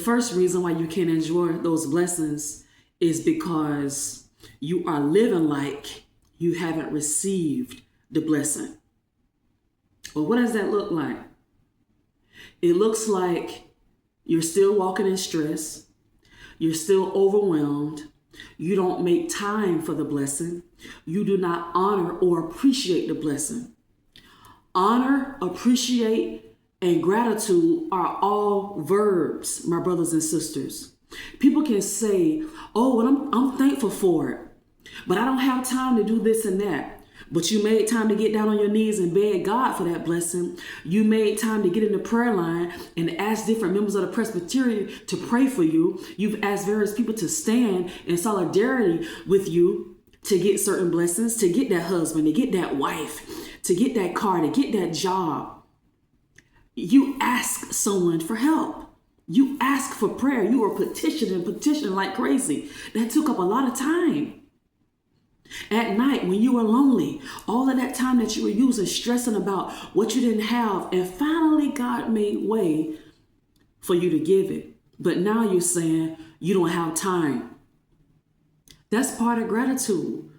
first reason why you can't enjoy those blessings is because you are living like you haven't received the blessing. Well, what does that look like? It looks like you're still walking in stress. You're still overwhelmed. You don't make time for the blessing. You do not honor or appreciate the blessing. Honor, appreciate, and gratitude are all verbs, my brothers and sisters. People can say, oh, well, I'm thankful for it, but I don't have time to do this and that. But you made time to get down on your knees and beg God for that blessing. You made time to get in the prayer line and ask different members of the Presbyterian to pray for you. You've asked various people to stand in solidarity with you to get certain blessings, to get that husband, to get that wife, to get that car, to get that job. You ask someone for help. You ask for prayer. You were petitioning like crazy. That took up a lot of time. At night, when you were lonely, all of that time that you were using stressing about what you didn't have, and finally God made way for you to give it. But now you're saying you don't have time. That's part of gratitude.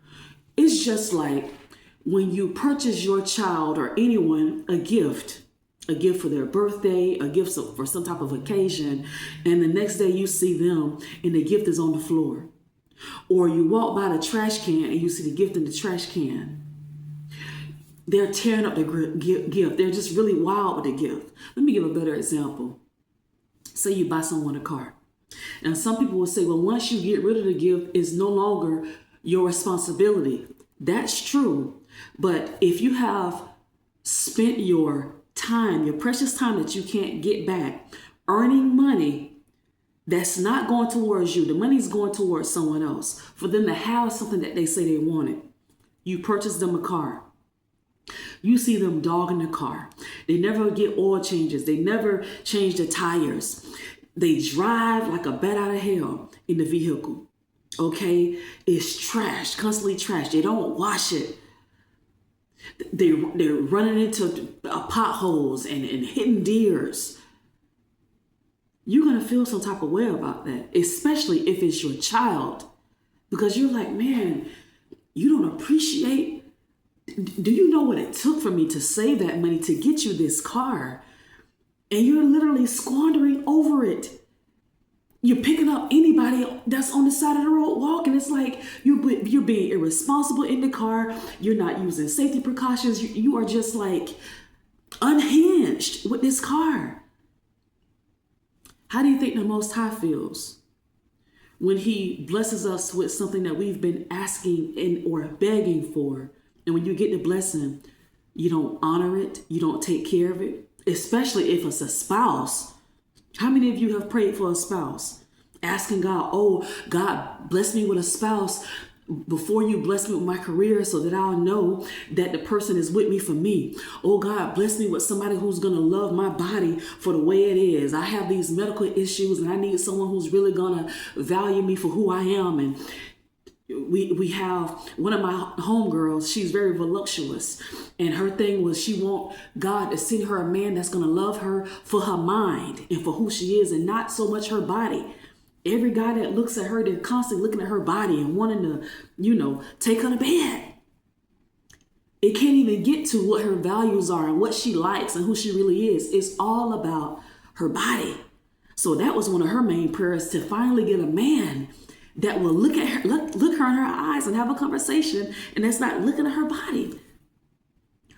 It's just like when you purchase your child or anyone a gift for their birthday, a gift for some type of occasion, and the next day you see them and the gift is on the floor. Or you walk by the trash can and you see the gift in the trash can. They're tearing up the gift. They're just really wild with the gift. Let me give a better example. Say you buy someone a car. Now, some people will say, well, once you get rid of the gift, it's no longer your responsibility. That's true. But if you have spent your time, your precious time that you can't get back, earning money that's not going towards you, the money's going towards someone else, for them to have something that they say they wanted. You purchase them a car. You see them dogging the car. They never get oil changes. They never change the tires. They drive like a bat out of hell in the vehicle. Okay? It's trash, constantly trash. They don't wash it. They're running into potholes and hitting deers. You're going to feel some type of way about that, especially if it's your child, because you're like, man, you don't appreciate. Do you know what it took for me to save that money to get you this car? And you're literally squandering over it. You're picking up anybody that's on the side of the road walking. It's like you're being irresponsible in the car. You're not using safety precautions. You are just like unhinged with this car. How do you think the Most High feels when he blesses us with something that we've been asking or begging for? And when you get the blessing, you don't honor it. You don't take care of it, especially if it's a spouse. How many of you have prayed for a spouse? Asking God, oh, God, bless me with a spouse before you bless me with my career so that I'll know that the person is with me for me. Oh God, bless me with somebody who's going to love my body for the way it is. I have these medical issues and I need someone who's really going to value me for who I am. And we have one of my homegirls, she's very voluptuous. And her thing was she want God to send her a man that's going to love her for her mind and for who she is and not so much her body. Every guy that looks at her, they're constantly looking at her body and wanting to, take her to bed. It can't even get to what her values are and what she likes and who she really is. It's all about her body. So that was one of her main prayers, to finally get a man that will look at her, look her in her eyes and have a conversation, and that's not looking at her body.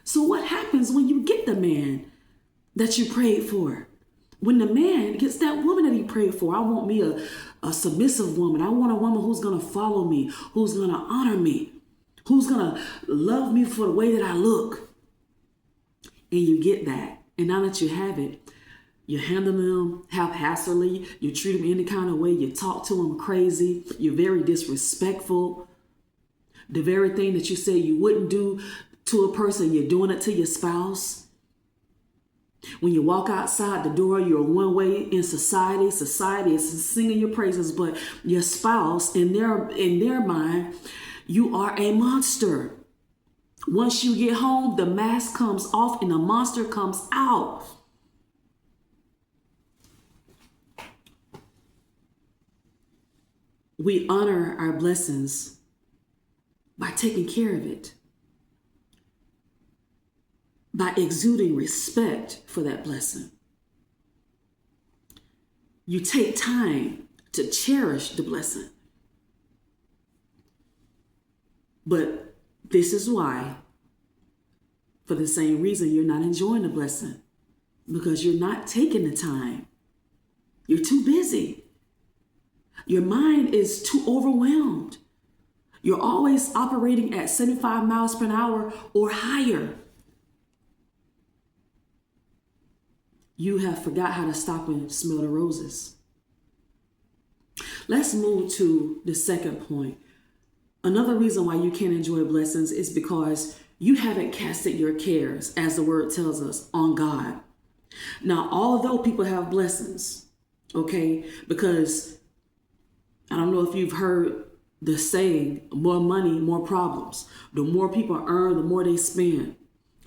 So what happens when you get the man that you prayed for? When the man gets that woman that he prayed for, I want me a submissive woman. I want a woman who's going to follow me, who's going to honor me, who's going to love me for the way that I look. And you get that. And now that you have it, you handle them haphazardly. You treat them any kind of way. You talk to them crazy. You're very disrespectful. The very thing that you say you wouldn't do to a person, you're doing it to your spouse. When you walk outside the door, you're one way in society. Society is singing your praises, but your spouse, in their mind, you are a monster. Once you get home, the mask comes off and the monster comes out. we honor our blessings by taking care of it, by exuding respect for that blessing. You take time to cherish the blessing. But this is why, for the same reason, you're not enjoying the blessing, because you're not taking the time. You're too busy. Your mind is too overwhelmed. You're always operating at 75 miles per hour or higher. You have forgot how to stop and smell the roses. Let's move to the second point. Another reason why you can't enjoy blessings is because you haven't casted your cares, as the word tells us, on God. Now, although people have blessings, okay, because I don't know if you've heard the saying, more money, more problems. The more people earn, the more they spend.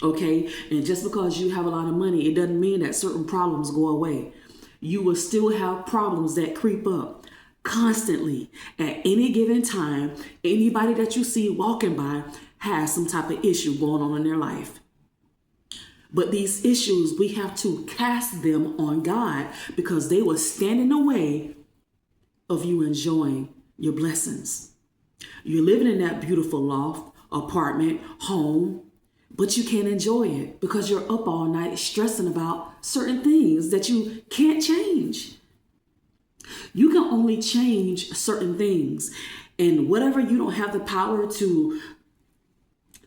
Okay. And just because you have a lot of money, it doesn't mean that certain problems go away. You will still have problems that creep up constantly at any given time. Anybody that you see walking by has some type of issue going on in their life. But these issues, we have to cast them on God, because they will stand in the way of you enjoying your blessings. You're living in that beautiful loft, apartment, home, but you can't enjoy it because you're up all night stressing about certain things that you can't change. You can only change certain things, and whatever you don't have the power to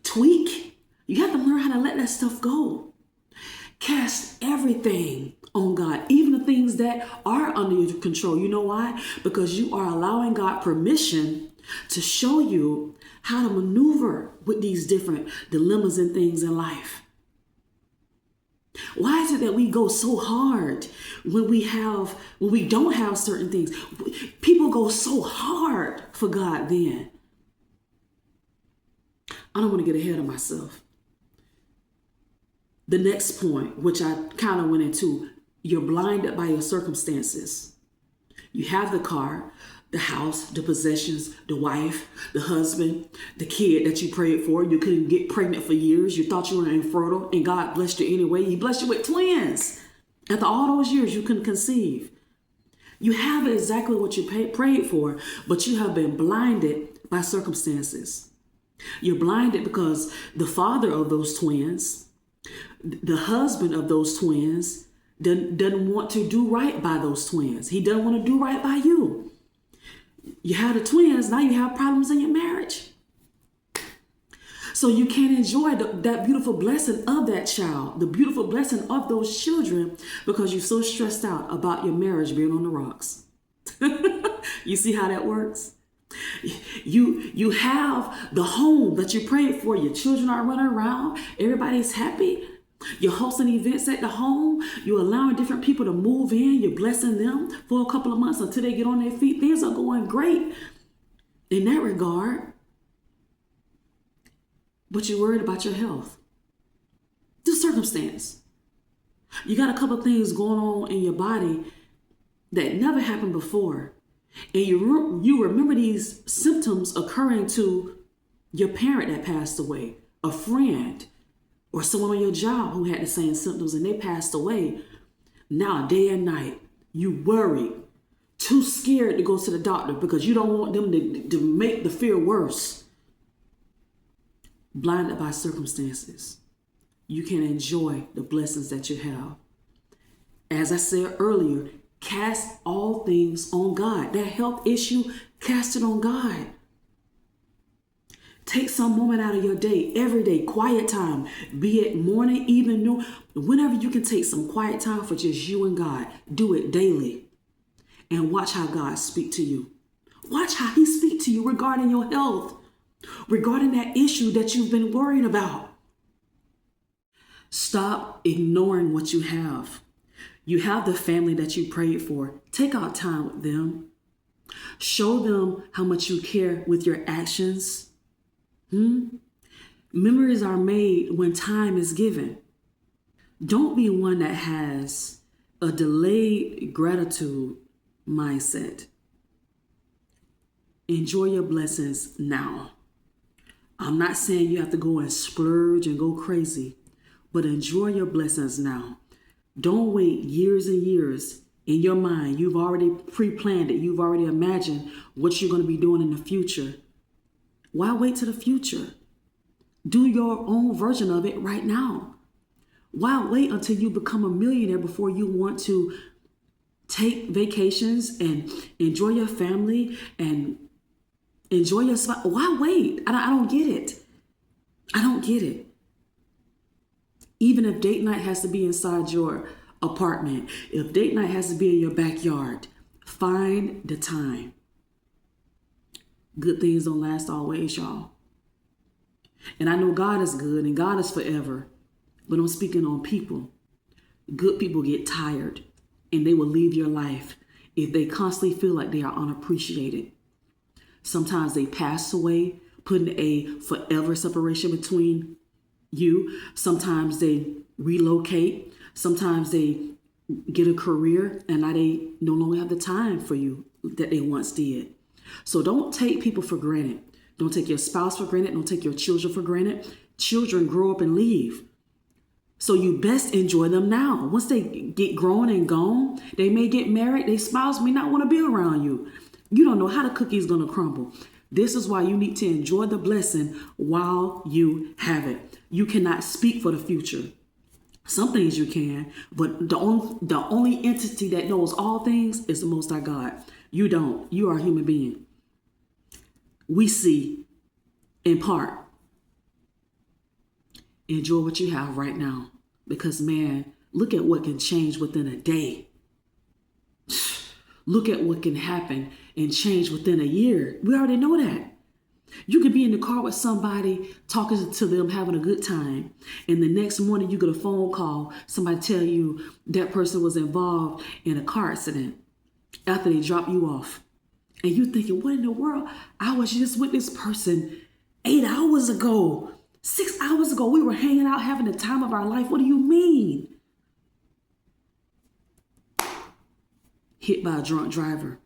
tweak, you have to learn how to let that stuff go. Cast everything on God, even the things that are under your control. You know why? Because you are allowing God permission to show you how to maneuver with these different dilemmas and things in life. Why is it that we go so hard when we don't have certain things? People go so hard for God then. I don't want to get ahead of myself. The next point, which I kind of went into, you're blinded by your circumstances. You have the car, the house, the possessions, the wife, the husband, the kid that you prayed for. You couldn't get pregnant for years. You thought you were infertile, and God blessed you anyway. He blessed you with twins. After all those years, you couldn't conceive. You have exactly what you prayed for, but you have been blinded by circumstances. You're blinded because the father of those twins, the husband of those twins, doesn't want to do right by those twins. He doesn't want to do right by you. You have the twins, now you have problems in your marriage. So you can't enjoy that beautiful blessing of that child, the beautiful blessing of those children, because you're so stressed out about your marriage being on the rocks. You see how that works? You have the home that you prayed for. Your children are running around. Everybody's happy. You're hosting events at the home. You're allowing different people to move in. You're blessing them for a couple of months until they get on their feet. Things are going great in that regard. But you're worried about your health. The circumstance. You got a couple of things going on in your body that never happened before. And you remember these symptoms occurring to your parent that passed away, a friend, or someone on your job who had the same symptoms and they passed away. Now, day and night, you worry, too scared to go to the doctor because you don't want them to make the fear worse. Blinded by circumstances, you can enjoy the blessings that you have. As I said earlier, cast all things on God. That health issue, cast it on God. Take some moment out of your day, every day, quiet time, be it morning, evening, noon, whenever you can take some quiet time for just you and God. Do it daily and watch how God speak to you. Watch how he speak to you regarding your health, regarding that issue that you've been worrying about. Stop ignoring what you have. You have the family that you prayed for. Take out time with them. Show them how much you care with your actions. Memories are made when time is given. Don't be one that has a delayed gratitude mindset. Enjoy your blessings now. I'm not saying you have to go and splurge and go crazy, but enjoy your blessings now. Don't wait years and years. In your mind, you've already pre-planned it. You've already imagined what you're going to be doing in the future. Why wait to the future? Do your own version of it right now. Why wait until you become a millionaire before you want to take vacations and enjoy your family and enjoy your spot? Why wait? I don't get it. I don't get it. Even if date night has to be inside your apartment, if date night has to be in your backyard, find the time. Good things don't last always, y'all. And I know God is good and God is forever, but I'm speaking on people. Good people get tired and they will leave your life if they constantly feel like they are unappreciated. Sometimes they pass away, putting a forever separation between you. Sometimes they relocate. Sometimes they get a career and now they no longer have the time for you that they once did. So don't take people for granted. Don't take your spouse for granted. Don't take your children for granted. Children grow up and leave. So you best enjoy them now. Once they get grown and gone, they may get married. Their spouse may not want to be around you. You don't know how the cookie is going to crumble. This is why you need to enjoy the blessing while you have it. You cannot speak for the future. Some things you can, but the only entity that knows all things is the Most High God. You don't. You are a human being. We see in part. Enjoy what you have right now. Because, man, look at what can change within a day. Look at what can happen and change within a year. We already know that. You could be in the car with somebody, talking to them, having a good time. And the next morning you get a phone call. Somebody tell you that person was involved in a car accident after they drop you off. And you thinking, what in the world? I was just with this person 8 hours ago. 6 hours ago, we were hanging out, having the time of our life. What do you mean? Hit by a drunk driver.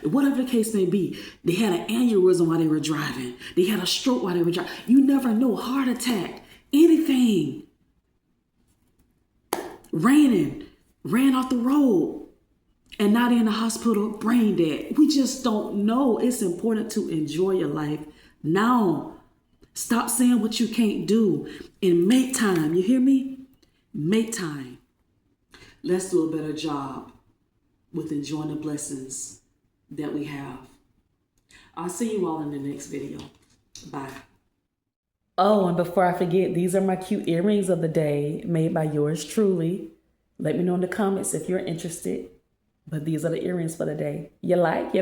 Whatever the case may be, they had an aneurysm while they were driving. They had a stroke while they were driving. You never know. Heart attack, anything. Ran off the road, and now they're in the hospital, brain dead. We just don't know. It's important to enjoy your life now. Stop saying what you can't do and make time. You hear me? Make time. Let's do a better job with enjoying the blessings that we have. I'll see you all in the next video. Bye. Oh, and before I forget, these are my cute earrings of the day made by yours truly. Let me know in the comments if you're interested. But these are the earrings for the day. You like?